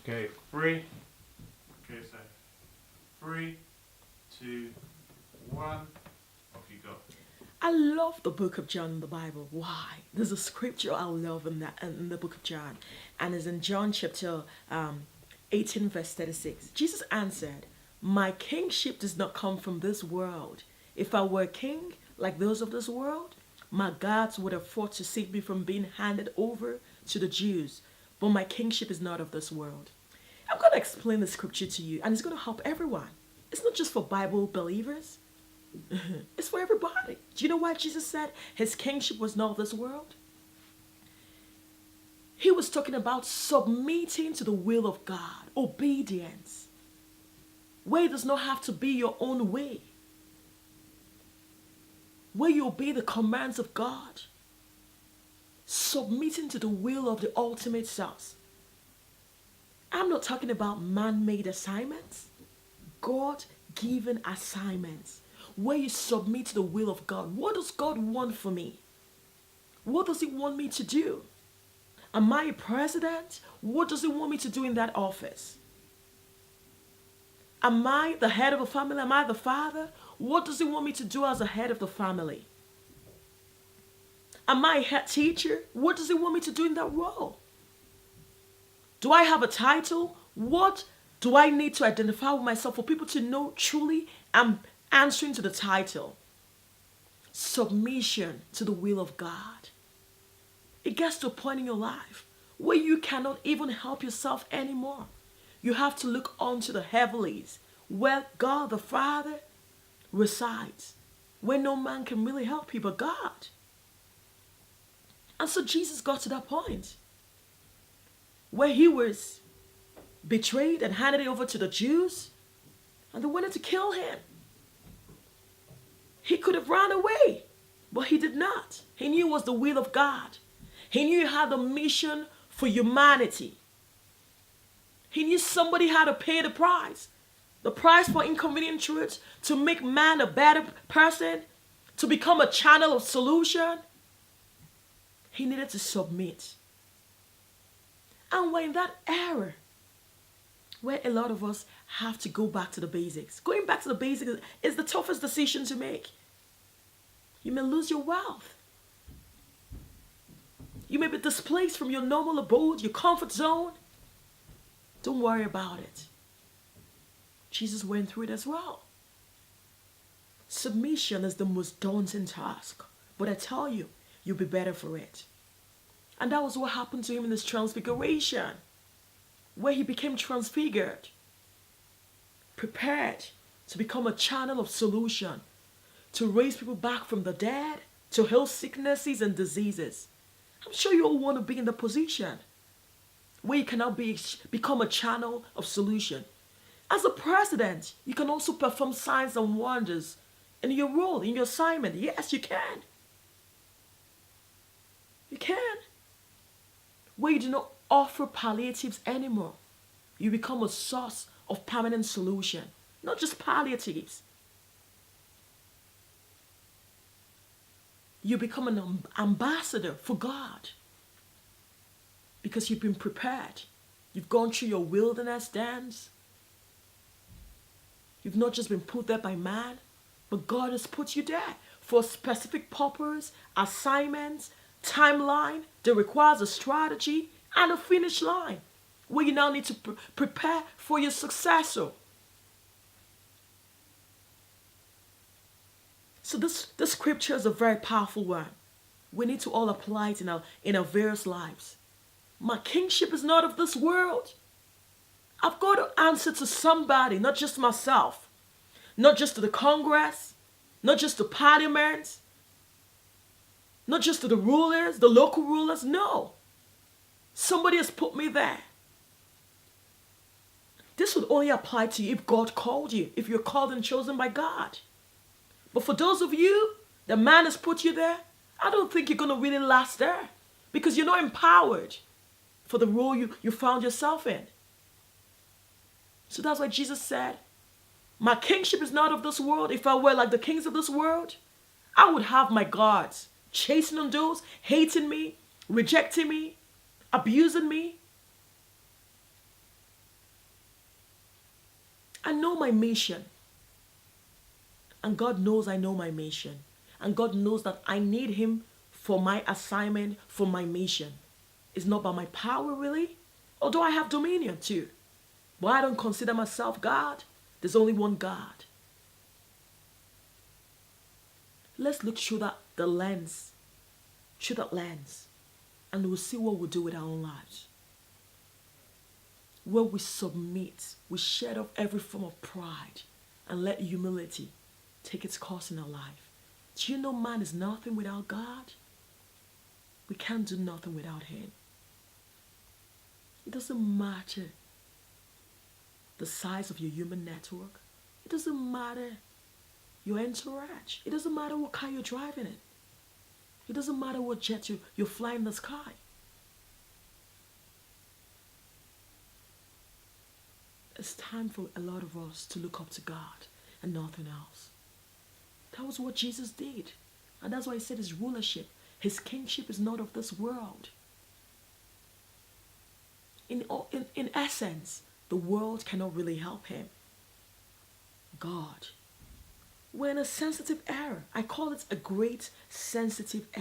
Okay, three. Okay, so 3, 2, 1. Off you go. I love the book of John in the Bible. Why? There's a scripture I love in the book of John, and it's in John chapter 18, verse 36. Jesus answered, "My kingship does not come from this world. If I were a king like those of this world, my guards would have fought to save me from being handed over to the Jews. But my kingship is not of this world." I'm going to explain the scripture to you, and it's going to help everyone. It's not just for Bible believers. It's for everybody. Do you know why Jesus said his kingship was not of this world? He was talking about submitting to the will of God, obedience, where it does not have to be your own way, where you obey the commands of God, submitting to the will of the ultimate source. I'm not talking about man-made assignments, God-given assignments, where you submit to the will of God. What does God want for me? What does he want me to do? Am I a president? What does he want me to do in that office? Am I the head of a family? Am I the father? What does he want me to do as a head of the family? Am I a head teacher? What does he want me to do in that role? Do I have a title? What do I need to identify with myself for people to know truly I'm answering to the title? Submission to the will of God. It gets to a point in your life where you cannot even help yourself anymore. You have to look onto the heavens where God the Father resides, where no man can really help you but God. And so Jesus got to that point where he was betrayed and handed it over to the Jews, and they wanted to kill him. He could have run away, but he did not. He knew it was the will of God. He knew he had a mission for humanity. He knew somebody had to pay the price for inconvenient truth, to make man a better person, to become a channel of solution. He needed to submit. And we're in that era where a lot of us have to go back to the basics. Going back to the basics is the toughest decision to make. You may lose your wealth. You may be displaced from your normal abode, your comfort zone. Don't worry about it. Jesus went through it as well. Submission is the most daunting task, but I tell you, you'll be better for it. And that was what happened to him in his transfiguration, where he became transfigured, prepared to become a channel of solution, to raise people back from the dead, to heal sicknesses and diseases. I'm sure you all want to be in the position where you can now become a channel of solution. As a president, you can also perform signs and wonders in your role, in your assignment. Yes, you can. You can. Where you do not offer palliatives anymore. You become a source of permanent solution, not just palliatives. You become an ambassador for God because you've been prepared. You've gone through your wilderness dance. You've not just been put there by man, but God has put you there for a specific purpose, assignments, timeline that requires a strategy and a finish line where you now need to prepare for your successor. So this scripture is a very powerful one. We need to all apply it in our various lives. My kingship is not of this world. I've got to answer to somebody, not just myself, not just to the Congress, not just to parliament, not just to the rulers, the local rulers. No. Somebody has put me there. This would only apply to you if God called you, if you're called and chosen by God. But for those of you, the man has put you there, I don't think you're going to really last there because you're not empowered for the role you found yourself in. So that's why Jesus said, my kingship is not of this world. If I were like the kings of this world, I would have my guards chasing on those, hating me, rejecting me, abusing me. I know my mission. And God knows I know my mission. And God knows that I need Him for my assignment, for my mission. It's not by my power, really. Although I have dominion too. But I don't consider myself God. There's only one God. Let's look through the lens. Through that lens. And we'll see what we'll do with our own lives. Where we submit, we shed off every form of pride and let humility take its course in our life. Do you know man is nothing without God? We can't do nothing without Him. It doesn't matter the size of your human network. It doesn't matter your entourage. It doesn't matter what car you're driving in. It doesn't matter what jet you're flying in the sky. It's time for a lot of us to look up to God and nothing else. That was what Jesus did. And that's why He said His rulership, His kingship is not of this world. In essence, the world cannot really help Him. God. We're in a sensitive era. I call it a great sensitive era.